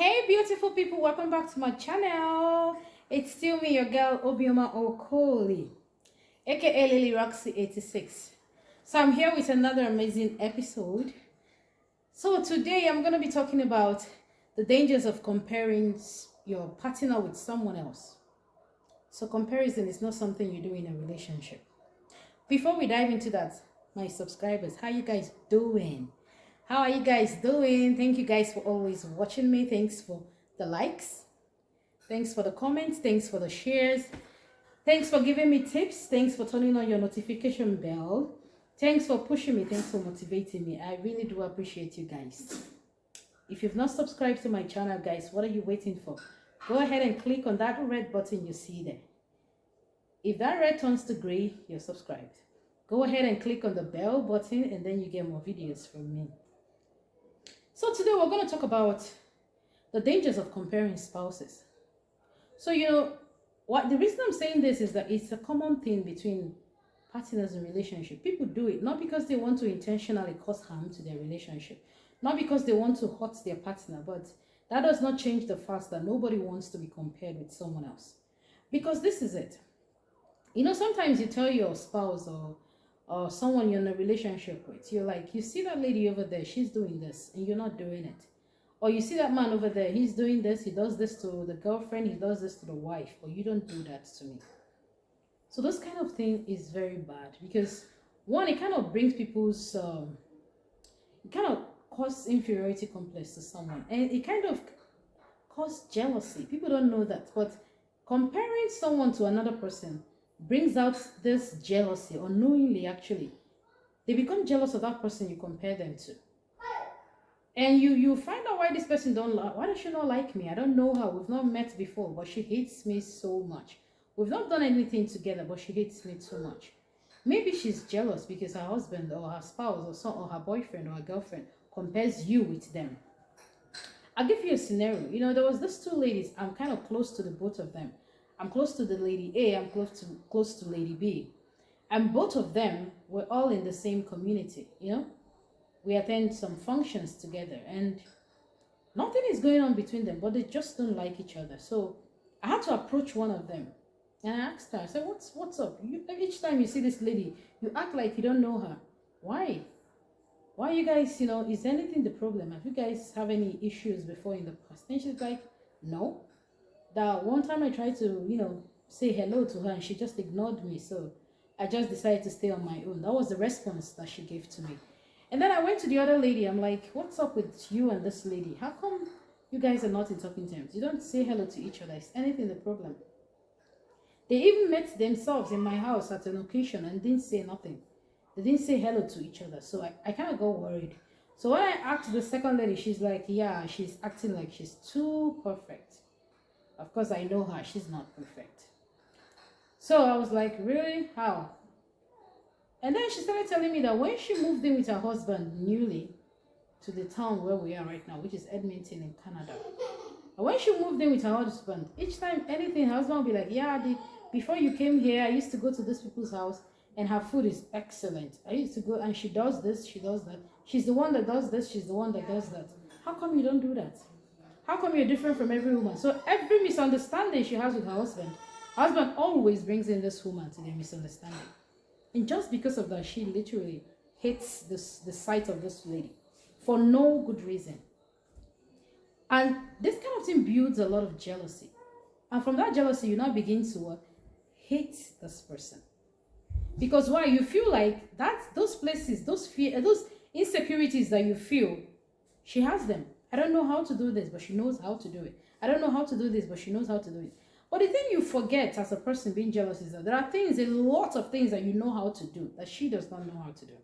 Hey beautiful people, welcome back to my channel. It's still me, your girl Obioma Okoli, aka Lily Roxy 86. So I'm here with another amazing episode. So today I'm gonna be talking about the dangers of comparing your partner with someone else. So comparison is not something you do in a relationship. Before we dive into that, my subscribers, how you guys doing? How are you guys doing? Thank you guys for always watching me. Thanks for the likes. Thanks for the comments. Thanks for the shares. Thanks for giving me tips. Thanks for turning on your notification bell. Thanks for pushing me. Thanks for motivating me. I really do appreciate you guys. If you've not subscribed to my channel, guys, what are you waiting for? Go ahead and click on that red button you see there. If that red turns to gray, you're subscribed. Go ahead and click on the bell button and then you get more videos from me. So today we're going to talk about the dangers of comparing spouses. So, what the reason I'm saying this is that it's a common thing between partners in relationship. People do it not because they want to intentionally cause harm to their relationship, not because they want to hurt their partner, but that does not change the fact that nobody wants to be compared with someone else. Because this is it. Sometimes you tell your spouse or someone you're in a relationship with, you're like, you see that lady over there, she's doing this, and you're not doing it. Or you see that man over there, he's doing this, he does this to the girlfriend, he does this to the wife, but you don't do that to me. So this kind of thing is very bad because one, it kind of brings people's, it kind of causes inferiority complex to someone, and it kind of causes jealousy. People don't know that, but comparing someone to another person brings out this jealousy unknowingly. Actually, they become jealous of that person you compare them to, and you find out why this person don't like, why does she not like me? I don't know her, we've not met before, but she hates me so much. We've not done anything together, but she hates me so much. Maybe she's jealous because her husband or her spouse or son or her boyfriend or her girlfriend compares you with them. I'll give you a scenario. There was these two ladies. I'm kind of close to the both of them. I'm close to the lady A, I'm close to lady B. And both of them were all in the same community. We attend some functions together and nothing is going on between them, but they just don't like each other. So I had to approach one of them and I asked her, I said, what's up? Each time you see this lady, you act like you don't know her. Why? Why you guys, is anything the problem? Have you guys have any issues before in the past? And she's like, no. That one time I tried to, say hello to her and she just ignored me. So I just decided to stay on my own. That was the response that she gave to me. And then I went to the other lady. I'm like, what's up with you and this lady? How come you guys are not in talking terms? You don't say hello to each other. Is anything the problem? They even met themselves in my house at an occasion and didn't say nothing. They didn't say hello to each other. So I kind of got worried. So when I asked the second lady, she's like, yeah, she's acting like she's too perfect. Of course, I know her. She's not perfect. So I was like, really? How? And then she started telling me that when she moved in with her husband newly to the town where we are right now, which is Edmonton in Canada, and when she moved in with her husband, each time anything, her husband would be like, yeah, before you came here, I used to go to this people's house and her food is excellent. I used to go and she does this, she does that. She's the one that does this, she's the one that does that. How come you don't do that? How come you're different from every woman? So every misunderstanding she has with her husband always brings in this woman to the misunderstanding. And just because of that, she literally hates the sight of this lady for no good reason. And this kind of thing builds a lot of jealousy. And from that jealousy, you now begin to hate this person. Because why? You feel like those places, those insecurities that you feel, she has them. I don't know how to do this, but she knows how to do it. I don't know how to do this, but she knows how to do it. But the thing you forget as a person being jealous is that there are a lot of things that you know how to do that she does not know how to do.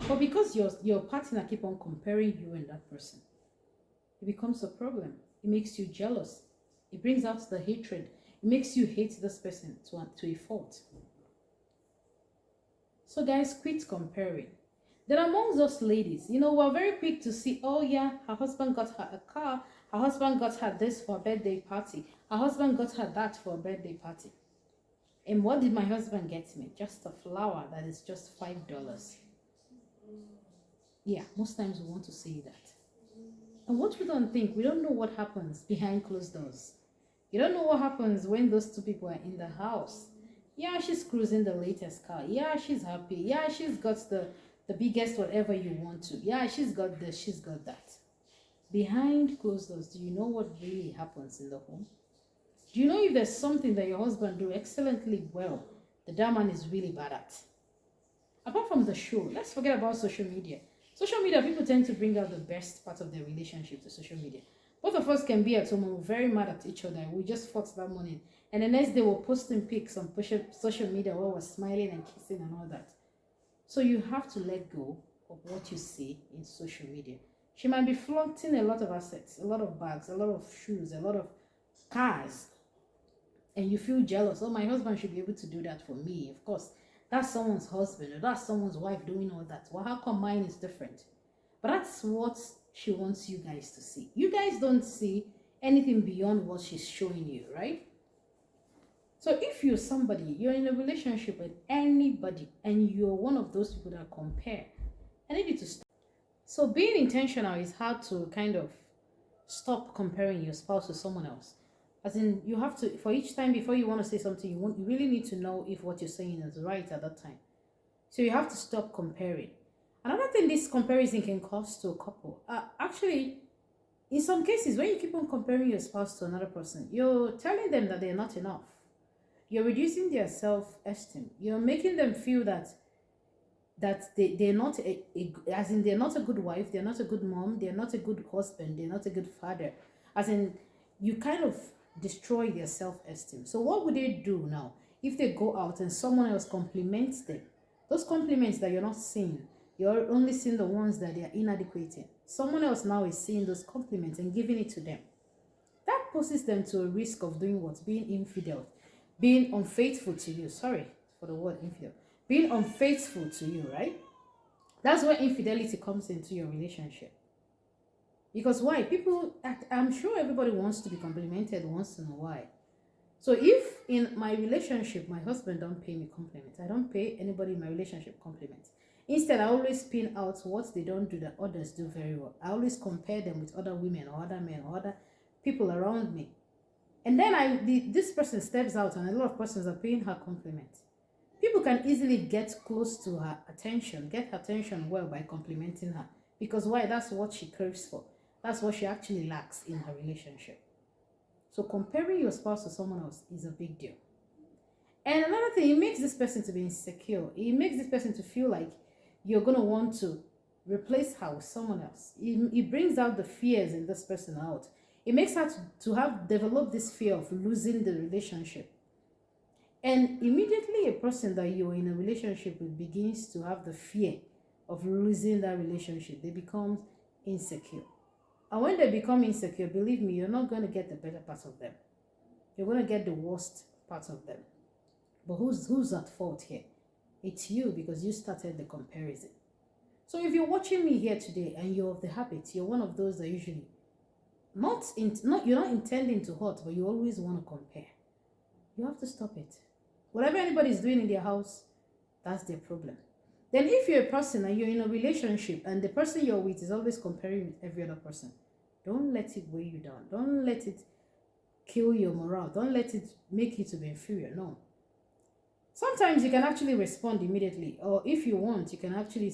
But because your partner keep on comparing you and that person, it becomes a problem. It makes you jealous. It brings out the hatred. It makes you hate this person to a fault. So guys, quit comparing. Then amongst those ladies, we're very quick to see, oh yeah, her husband got her a car, her husband got her this for a birthday party, her husband got her that for a birthday party. And what did my husband get me? Just a flower that is just $5. Yeah, most times we want to say that. And what we don't think, we don't know what happens behind closed doors. You don't know what happens when those two people are in the house. Yeah, she's cruising the latest car. Yeah, she's happy. Yeah, she's got the biggest whatever you want to. Yeah, she's got this, she's got that. Behind closed doors, do you know what really happens in the home? Do you know if there's something that your husband do excellently well that man is really bad at? Apart from the show, let's forget about social media. Social media, people tend to bring out the best part of their relationship to social media. Both of us can be at home and we're very mad at each other. We just fought that morning. And the next day we're posting pics on social media where we're smiling and kissing and all that. So you have to let go of what you see in social media. She might be flaunting a lot of assets, a lot of bags, a lot of shoes, a lot of cars. And you feel jealous. Oh, my husband should be able to do that for me. Of course, that's someone's husband or that's someone's wife doing all that. Well, how come mine is different? But that's what she wants you guys to see. You guys don't see anything beyond what she's showing you, right? So if you're somebody, you're in a relationship with anybody and you're one of those people that compare, I need you to stop. So being intentional is how to kind of stop comparing your spouse to someone else. As in, you have to, for each time before you want to say something, you really need to know if what you're saying is right at that time. So you have to stop comparing. Another thing this comparison can cause to a couple, actually, in some cases, when you keep on comparing your spouse to another person, you're telling them that they're not enough. You're reducing their self-esteem. You're making them feel that they're not as in they're not a good wife, they're not a good mom, they're not a good husband, they're not a good father. As in, you kind of destroy their self-esteem. So what would they do now if they go out and someone else compliments them? Those compliments that you're not seeing, you're only seeing the ones that they are inadequate in. Someone else now is seeing those compliments and giving it to them. That poses them to a risk of doing what? Being infidel, being unfaithful to you. Sorry for the word infidel. Being unfaithful to you, right? That's where infidelity comes into your relationship. Because why? People, I'm sure everybody wants to be complimented once in a while. So if in my relationship, my husband don't pay me compliments, I don't pay anybody in my relationship compliments. Instead, I always pin out what they don't do that others do very well. I always compare them with other women or other men or other people around me. And then this person steps out and a lot of persons are paying her compliments. People can easily get close to her attention, get her attention well by complimenting her. Because why? That's what she craves for. That's what she actually lacks in her relationship. So comparing your spouse to someone else is a big deal. And another thing, it makes this person to be insecure. It makes this person to feel like you're going to want to replace her with someone else. It brings out the fears in this person out. It makes her to have developed this fear of losing the relationship. And immediately a person that you're in a relationship with begins to have the fear of losing that relationship, they become insecure. And when they become insecure, believe me, you're not going to get the better part of them. You're going to get the worst part of them. But who's at fault here? It's you, because you started the comparison. So if you're watching me here today and you're of the habit, you're one of those that usually you're not intending to hurt, but you always want to compare. You have to stop it. Whatever anybody is doing in their house, that's their problem. Then if you're a person and you're in a relationship and the person you're with is always comparing with every other person, don't let it weigh you down. Don't let it kill your morale. Don't let it make you to be inferior. No. Sometimes you can actually respond immediately, or if you want, you can actually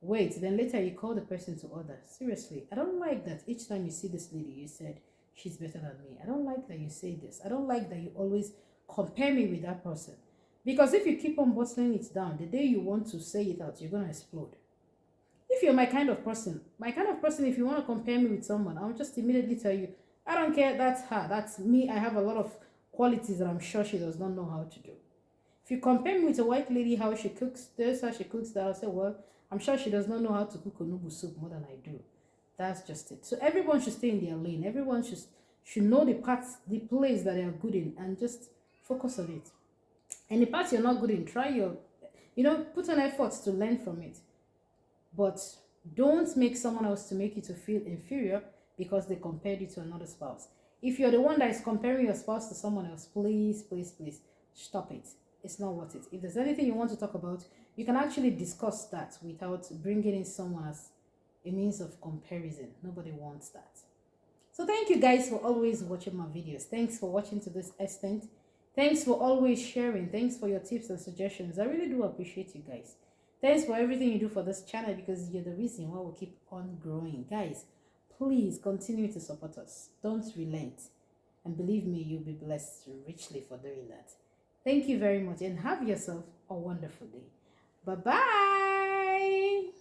wait. Then later you call the person to order. Seriously, I don't like that each time you see this lady, you said, she's better than me. I don't like that you say this. I don't like that you always compare me with that person. Because if you keep on bottling it down, the day you want to say it out, you're going to explode. If you're my kind of person, if you want to compare me with someone, I'll just immediately tell you, I don't care, that's her, that's me. I have a lot of qualities that I'm sure she does not know how to do. If you compare me with a white lady, how she cooks this, how she cooks that, I'll say, well, I'm sure she does not know how to cook onubu soup more than I do. That's just it. So everyone should stay in their lane. Everyone should know the place that they are good in and just focus on it. And the parts you're not good in, put an effort to learn from it. But don't make someone else to make you to feel inferior because they compared you to another spouse. If you're the one that is comparing your spouse to someone else, please, please, please stop it. It's not worth it. If there's anything you want to talk about, you can actually discuss that without bringing in someone as a means of comparison. Nobody wants that. So thank you guys for always watching my videos. Thanks for watching to this extent. Thanks for always sharing. Thanks for your tips and suggestions. I really do appreciate you guys. Thanks for everything you do for this channel, because you're the reason why we keep on growing. Guys, please continue to support us. Don't relent. And believe me, you'll be blessed richly for doing that. Thank you very much and have yourself a wonderful day. Bye-bye.